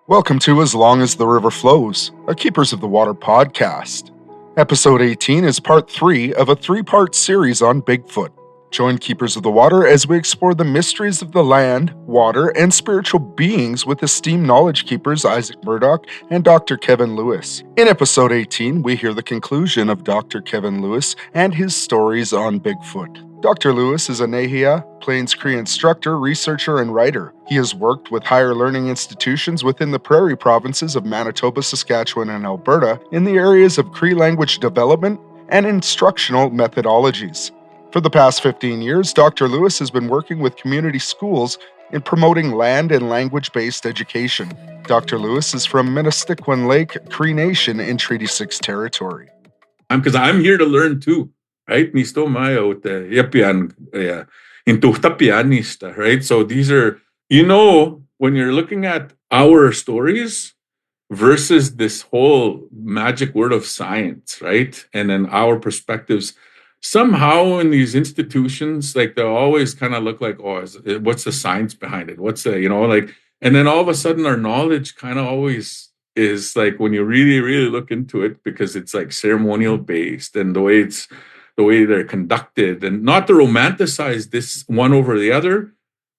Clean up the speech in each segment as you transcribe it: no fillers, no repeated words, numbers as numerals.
Welcome to As Long as the River Flows, a Keepers of the Water podcast. Episode 18 is part 3 of a 3-part series on Bigfoot. Join Keepers of the Water as we explore the mysteries of the land, water, and spiritual beings with esteemed knowledge keepers Isaac Murdoch and Dr. Kevin Lewis. In episode 18, we hear the conclusion of Dr. Kevin Lewis and his stories on Bigfoot. Dr. Lewis is a nêhiyaw, Plains Cree instructor, researcher, and writer. He has worked with higher learning institutions within the Prairie Provinces of Manitoba, Saskatchewan, and Alberta in the areas of Cree language development and instructional methodologies. For the past 15 years, Dr. Lewis has been working with community schools in promoting land and language-based education. Dr. Lewis is from Ministiquin Lake Cree Nation in Treaty 6 territory. Because I'm here to learn too, right? Nisto mayo te yapian into tapianista, right? So these are, when you're looking at our stories versus this whole magic word of science, right? And then our perspectives, somehow in these institutions, like they'll always kind of look like, what's the science behind it? What's the, and then all of a sudden our knowledge kind of always is like when you really, really look into it, because it's like ceremonial based and the way they're conducted, and not to romanticize this one over the other,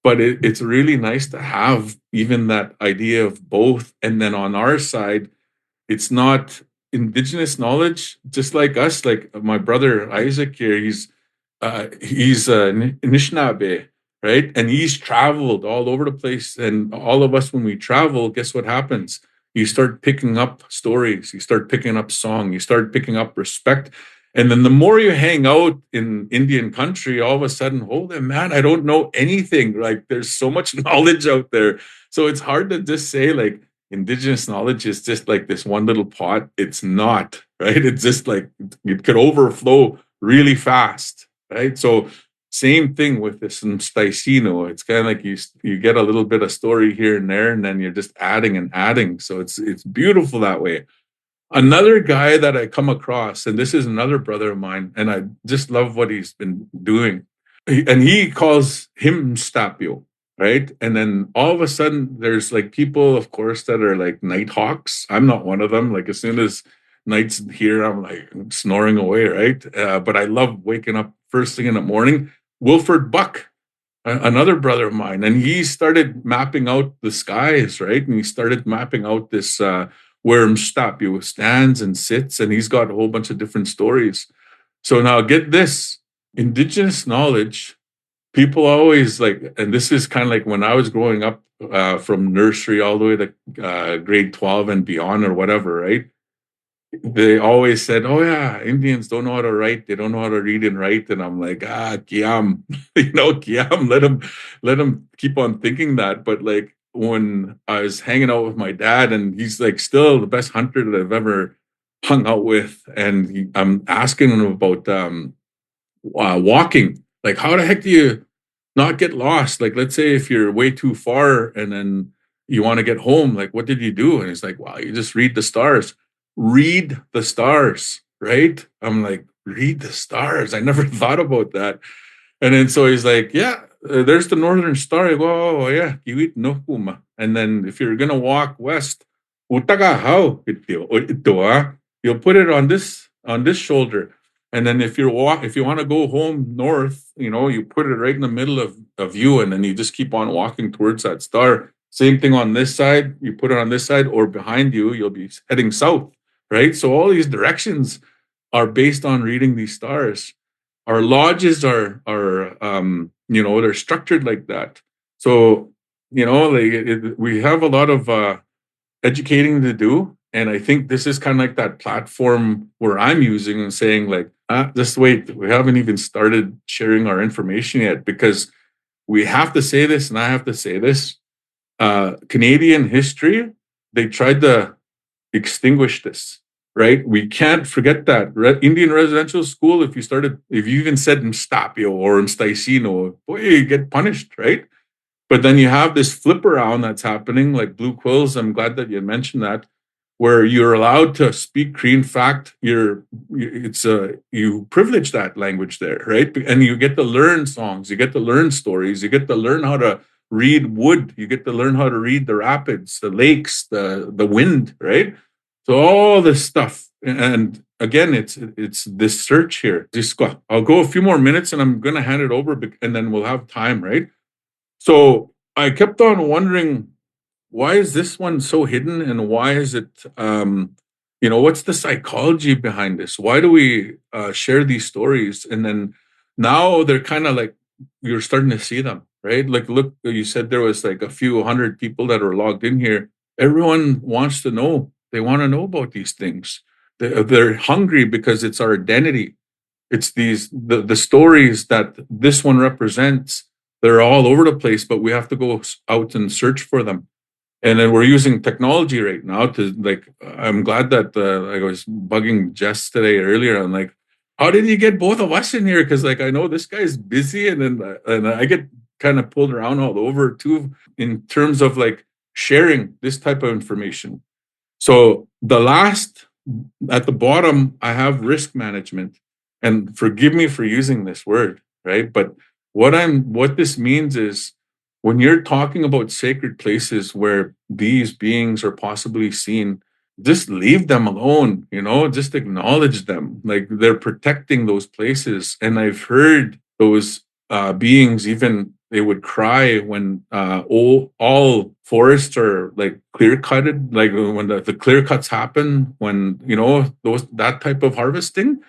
but it's really nice to have even that idea of both. And then on our side, it's not Indigenous knowledge, just like us, like my brother Isaac here, he's Anishinaabe, right? And he's traveled all over the place. And all of us, when we travel, guess what happens? You start picking up stories, you start picking up song, you start picking up respect. And then the more you hang out in Indian country, all of a sudden, holy man, I don't know anything. Like there's so much knowledge out there. So it's hard to just say like Indigenous knowledge is just like this one little pot. It's not, right? It's just like it could overflow really fast, right? So same thing with this Staisino. It's kind of like you get a little bit of story here and there, and then you're just adding and adding. So it's beautiful that way. Another guy that I come across, and this is another brother of mine, and I just love what he's been doing. And he calls him Stapio, right? And then all of a sudden, there's like people, of course, that are like night hawks. I'm not one of them. Like as soon as night's here, I'm like snoring away, right? But I love waking up first thing in the morning. Wilford Buck, another brother of mine, and he started mapping out the skies, right? And he started mapping out this where Mstapio stands and sits, and he's got a whole bunch of different stories. So now get this, Indigenous knowledge, people always like, and this is kind of like when I was growing up from nursery all the way to grade 12 and beyond or whatever, right? They always said, oh yeah, Indians don't know how to write. They don't know how to read and write. And I'm like, kiam, kiam, let them keep on thinking that. But like, when I was hanging out with my dad, and he's like still the best hunter that I've ever hung out with, and I'm asking him about walking. Like, how the heck do you not get lost? Like, let's say if you're way too far and then you want to get home, like, what did you do? And he's like, wow, you just read the stars. Read the stars, right? I'm like, read the stars. I never thought about that. And then so he's like, yeah, there's the northern star. I go, oh yeah, kiwit no kuma. And then if you're gonna walk west, utagahaw ito, you'll put it on this shoulder. And then if you want to go home north, you put it right in the middle of you, and then you just keep on walking towards that star. Same thing on this side, you put it on this side, or behind you, you'll be heading south, right? So all these directions are based on reading these stars. Our lodges are they're structured like that. So, we have a lot of educating to do. And I think this is kind of like that platform where I'm using and saying like, just wait, we haven't even started sharing our information yet, because we have to say this, and I have to say this. Canadian history, they tried to extinguish this. Right? We can't forget that. Indian residential school, if you even said Mstapio or Mstaisino, boy, you get punished, right? But then you have this flip around that's happening, like Blue Quills. I'm glad that you mentioned that, where you're allowed to speak Cree. In fact, you privilege that language there, right? And you get to learn songs, you get to learn stories, you get to learn how to read wood. You get to learn how to read the rapids, the lakes, the wind, right? So all this stuff. And again, it's this search here. Just go. I'll go a few more minutes and I'm gonna hand it over and then we'll have time, right? So I kept on wondering, why is this one so hidden and why is it what's the psychology behind this? Why do we share these stories? And then now they're kind of like, you're starting to see them, right? Like, look, you said there was like a few hundred people that are logged in here. Everyone wants to know. They want to know about these things. They're hungry because it's our identity. It's the stories that this one represents. They're all over the place, but we have to go out and search for them. And then we're using technology right now to like, I'm glad that I was bugging Jess today earlier. I'm like, how did you get both of us in here? Because like, I know this guy's busy and I get kind of pulled around all over too, in terms of like sharing this type of information. So the last at the bottom, I have risk management, and forgive me for using this word, right? But what this means is, when you're talking about sacred places where these beings are possibly seen, just leave them alone, just acknowledge them. Like, they're protecting those places. And I've heard those beings, even they would cry when all forests are like clear cutted, like when the clear cuts happen, when, that type of harvesting.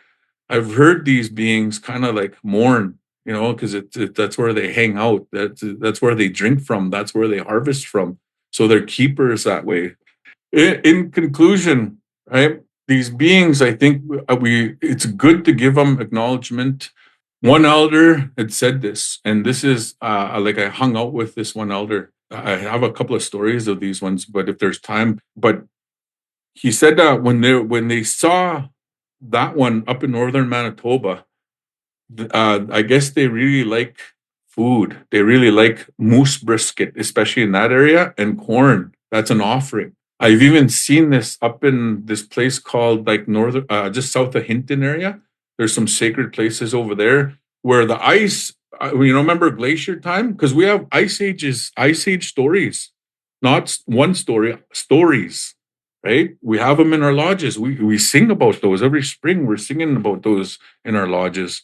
I've heard these beings kind of like mourn, because that's where they hang out. That's where they drink from. That's where they harvest from. So they're keepers that way. In conclusion, right? These beings, I think it's good to give them acknowledgement. One elder had said this, and this is like, I hung out with this one elder. I have a couple of stories of these ones, but if there's time, but he said that when they saw that one up in northern Manitoba, I guess they really like food. They really like moose brisket, especially in that area, and corn. That's an offering. I've even seen this up in this place called like northern, just south of Hinton area. There's some sacred places over there where the ice, remember glacier time? Because we have ice age stories, not one story, stories, right? We have them in our lodges. We sing about those every spring. We're singing about those in our lodges.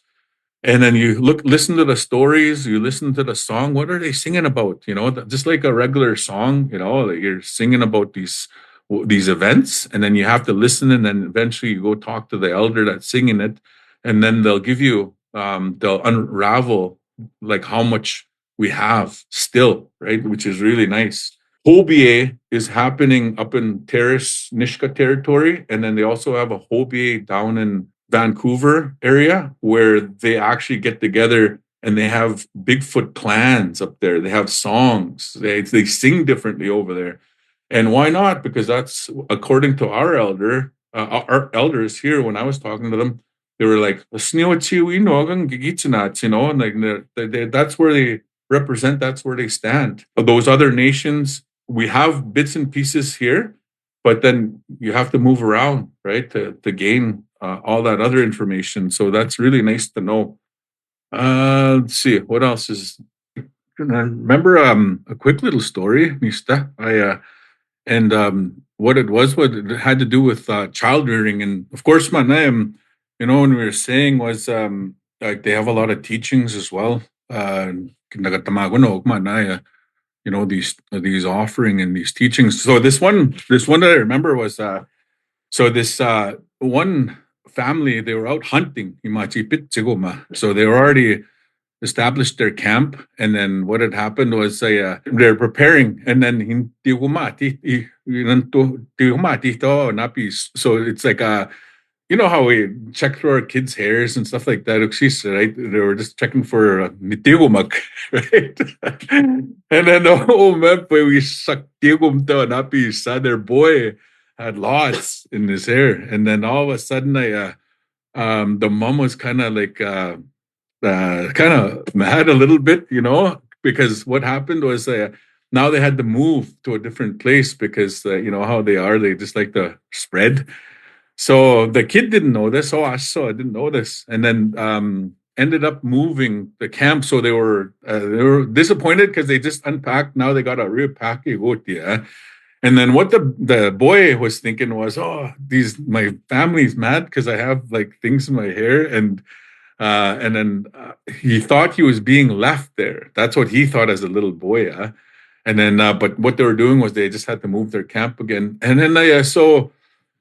And then you listen to the stories, you listen to the song. What are they singing about? Just like a regular song, that you're singing about these events, and then you have to listen, and then eventually you go talk to the elder that's singing it, and then they'll give you, they'll unravel like how much we have still, right? Which is really nice. Hobie is happening up in Terrace, Nishka territory, and then they also have a Hobie down in Vancouver area where they actually get together and they have Bigfoot clans up there. They have songs. They sing differently over there. And why not? Because that's according to our our elders here. When I was talking to them, they were like, and like that's where they represent. That's where they stand. Those other nations, we have bits and pieces here, but then you have to move around, right, to gain all that other information. So that's really nice to know. Let's see what else is. I remember a quick little story, Mista. And what what it had to do with child rearing, and of course, my name, when we were saying was like they have a lot of teachings as well. These offering and these teachings. So this one that I remember was so this one family, they were out hunting. So they were already established their camp, and then what had happened was they're preparing, and then so it's like how we check through our kids' hairs and stuff like that. Right? They were just checking for mitigumak, right? And then we suck their boy had lots in his hair, and then all of a sudden, the mom was kind of like kind of mad a little bit, because what happened was now they had to move to a different place because how they just like to spread. So the kid didn't know this. Oh, I didn't know this. And then ended up moving the camp. So they were disappointed because they just unpacked. Now they got a repack. And then what the boy was thinking was, oh, my family's mad because I have like things in my hair, and then he thought he was being left there. That's what he thought as a little boy. And then, but what they were doing was they just had to move their camp again. And then so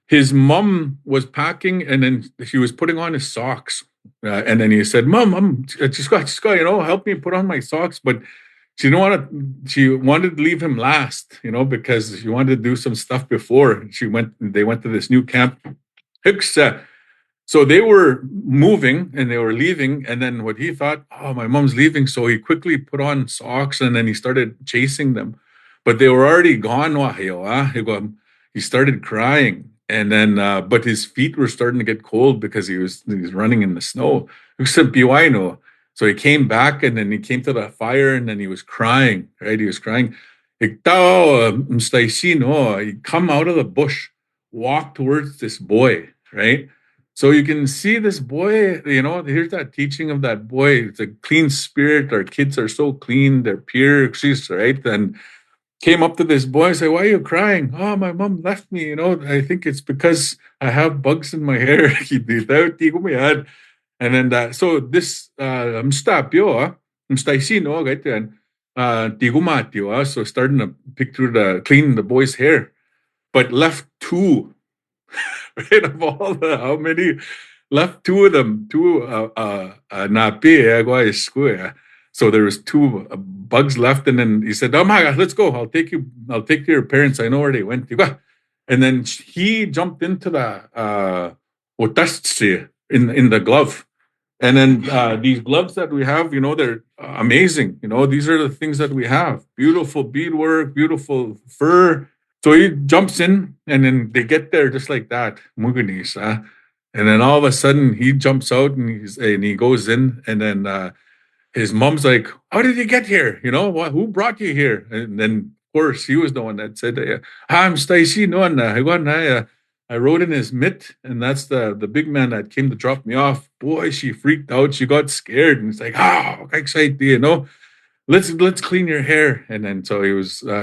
his mom was packing, and then she was putting on his socks. And then he said, "Mom, just got, help me put on my socks." But she didn't want to. She wanted to leave him last, because she wanted to do some stuff before they went to this new camp. So they were moving and they were leaving, and then what he thought, oh, my mom's leaving, so he quickly put on socks and then he started chasing them, but they were already gone. He started crying, and then but his feet were starting to get cold because he was running in the snow. So he came back, and then he came to the fire, and then he was crying. Right, he was crying. He come out of the bush, walk towards this boy. Right. So you can see this boy, here's that teaching of that boy. It's a clean spirit. Our kids are so clean. They're pure, right? And came up to this boy and said, "Why are you crying?" "Oh, my mom left me. I think it's because I have bugs in my hair." And then so this, so starting to pick through clean the boy's hair, but left two. Right, of all how many, left two of them, so there was two bugs left, and then he said, "Oh my God, let's go. I'll take you to your parents. I know where they went." And then he jumped into the in the glove. And then these gloves that we have, they're amazing. These are the things that we have. Beautiful beadwork, beautiful fur. So he jumps in, and then they get there just like that. And then all of a sudden he jumps out, and he goes in, and then his mom's like, "How did you get here? Who brought you here?" And then of course he was the one that said, "I'm Stacy. No, I rode in his mitt, and that's the big man that came to drop me off." Boy, she freaked out. She got scared, and it's like, "Oh, excited, Let's clean your hair." And then so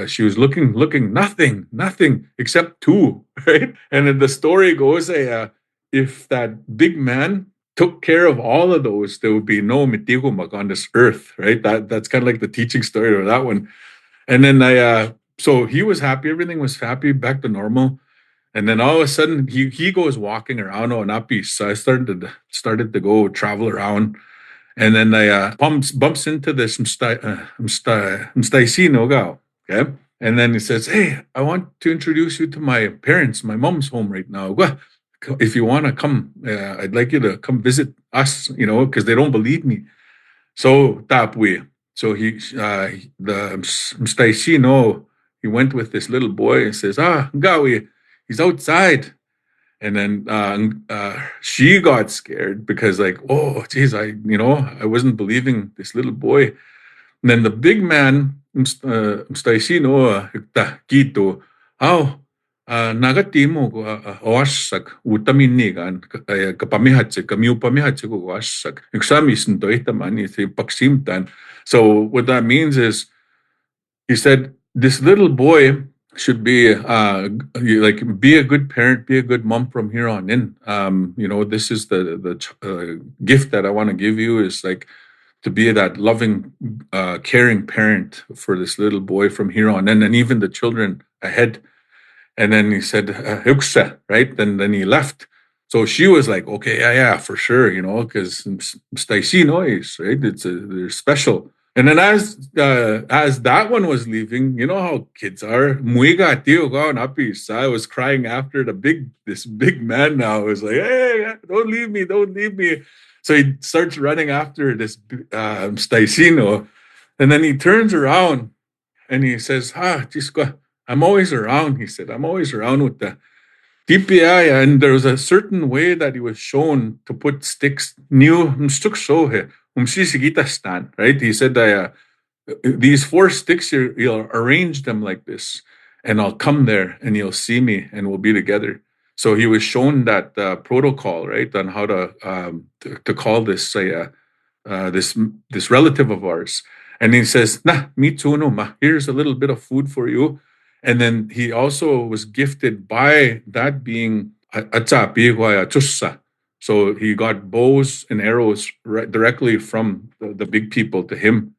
she was looking, nothing except two, right? And then the story goes, if that big man took care of all of those, there would be no mitigumag on this earth, right? That's kind of like the teaching story of that one. And then so he was happy, everything was happy, back to normal. And then all of a sudden he goes walking around on Apis. So I started to go travel around. And then I bumps into this Mstaisino. Okay. And then he says, "Hey, I want to introduce you to my parents. My mom's home right now. If you want to come, I'd like you to come visit us, because they don't believe me." So tapwe. So the Mstaisino, he went with this little boy and says, Ngawi, he's outside. And then she got scared because, like, oh, geez, I wasn't believing this little boy. And then the big man, Mstaisino, Kito, nagatimo oasak utaminigan kapamihatse kamiupamihatse ko oasak examisin to itamani paksimtan. So what that means is, he said, this little boy should be be a good parent, be a good mom from here on in. This is the gift that I want to give you, is like to be that loving, caring parent for this little boy from here on in, and even the children ahead. And then he said, right? Then he left. So she was like, okay, yeah, for sure, because Stacy noise, right? They're special. And then as that one was leaving, you know how kids are. I was crying after this big man now. Was like, "Hey, don't leave me, don't leave me." So he starts running after this Staisino. And then he turns around and he says, I'm always around. He said, I'm always around with the TPI. And there was a certain way that he was shown to put sticks, right? He said, these 4 sticks, you'll arrange them like this, and I'll come there and you'll see me and we'll be together. So he was shown that protocol, right, on how to call this this relative of ours, and he says, "Nah, me too, no, ma. Here's a little bit of food for you." And then he also was gifted by that being so he got bows and arrows directly from the big people to him.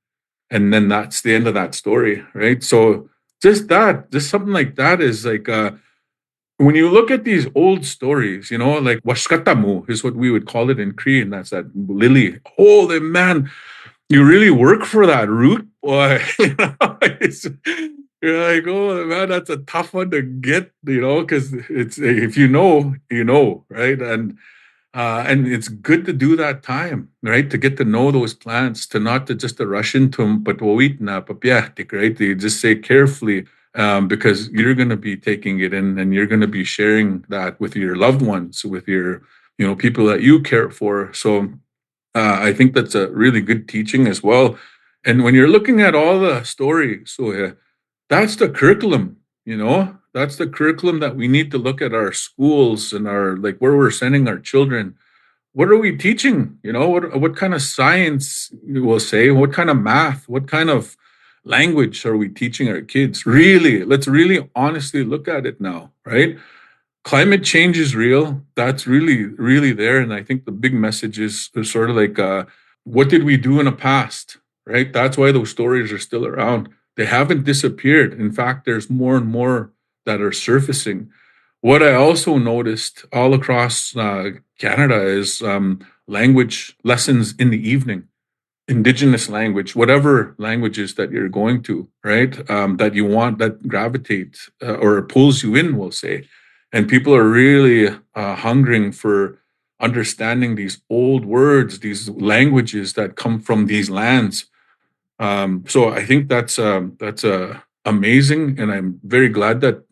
And then that's the end of that story, right? So just something like that is like when you look at these old stories, like wâsakâyâsiw is what we would call it in Cree, and that's that lily. Holy man, you really work for that root, boy. You're like, oh man, that's a tough one to get, because it's if you know, right? And it's good to do that time, right? To get to know those plants, to not to just to rush into them, but wait na papiatik, right? You just say carefully, because you're going to be taking it in, and you're going to be sharing that with your loved ones, with your, people that you care for. So I think that's a really good teaching as well. And when you're looking at all the stories, so that's the curriculum, that's the curriculum that we need to look at our schools and our, like, where we're sending our children. What are we teaching? What kind of science, you will say, what kind of math, what kind of language are we teaching our kids? Really, let's really honestly look at it now, right? Climate change is real. That's really, really there. And I think the big message is sort of like, what did we do in the past, right? That's why those stories are still around. They haven't disappeared. In fact, there's more and more that are surfacing. What I also noticed all across Canada is language lessons in the evening, Indigenous language, whatever languages that you're going to, right? That you want, that gravitate or pulls you in, we'll say. And people are really hungering for understanding these old words, these languages that come from these lands. So I think that's amazing, and I'm very glad that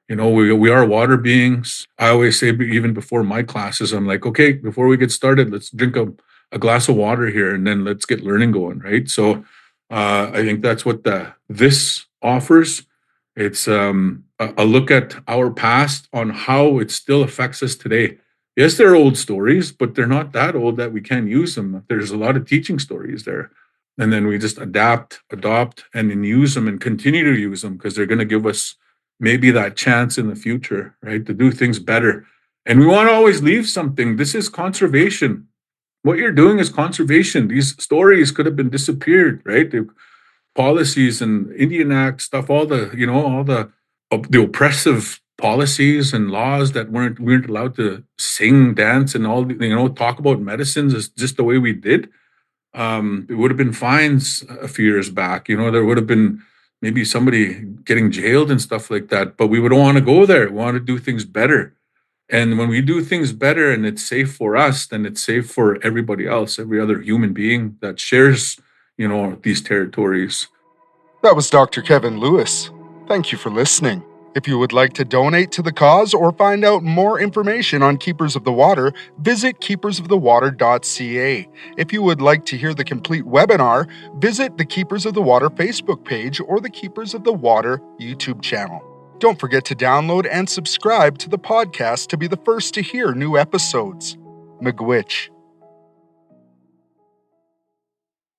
we are water beings. I always say, even before my classes, I'm like, okay, before we get started, let's drink a glass of water here, and then let's get learning going, right? So I think that's what this offers. It's a look at our past on how it still affects us today. Yes, they're old stories, but they're not that old that we can't use them. There's a lot of teaching stories there. And then we just adapt, adopt, and then use them and continue to use them, because they're going to give us maybe that chance in the future, right, to do things better. And we want to always leave something. This is conservation. What you're doing is conservation. These stories could have been disappeared, right? The policies and Indian Act stuff, all the oppressive policies and laws that we weren't allowed to sing, dance, and all, talk about medicines is just the way we did. It would have been fines a few years back. There would have been maybe somebody getting jailed and stuff like that, but we would want to go there. We want to do things better. And when we do things better and it's safe for us, then it's safe for everybody else, every other human being that shares, these territories. That was Dr. Kevin Lewis. Thank you for listening. If you would like to donate to the cause or find out more information on Keepers of the Water, visit keepersofthewater.ca. If you would like to hear the complete webinar, visit the Keepers of the Water Facebook page or the Keepers of the Water YouTube channel. Don't forget to download and subscribe to the podcast to be the first to hear new episodes. Miigwech.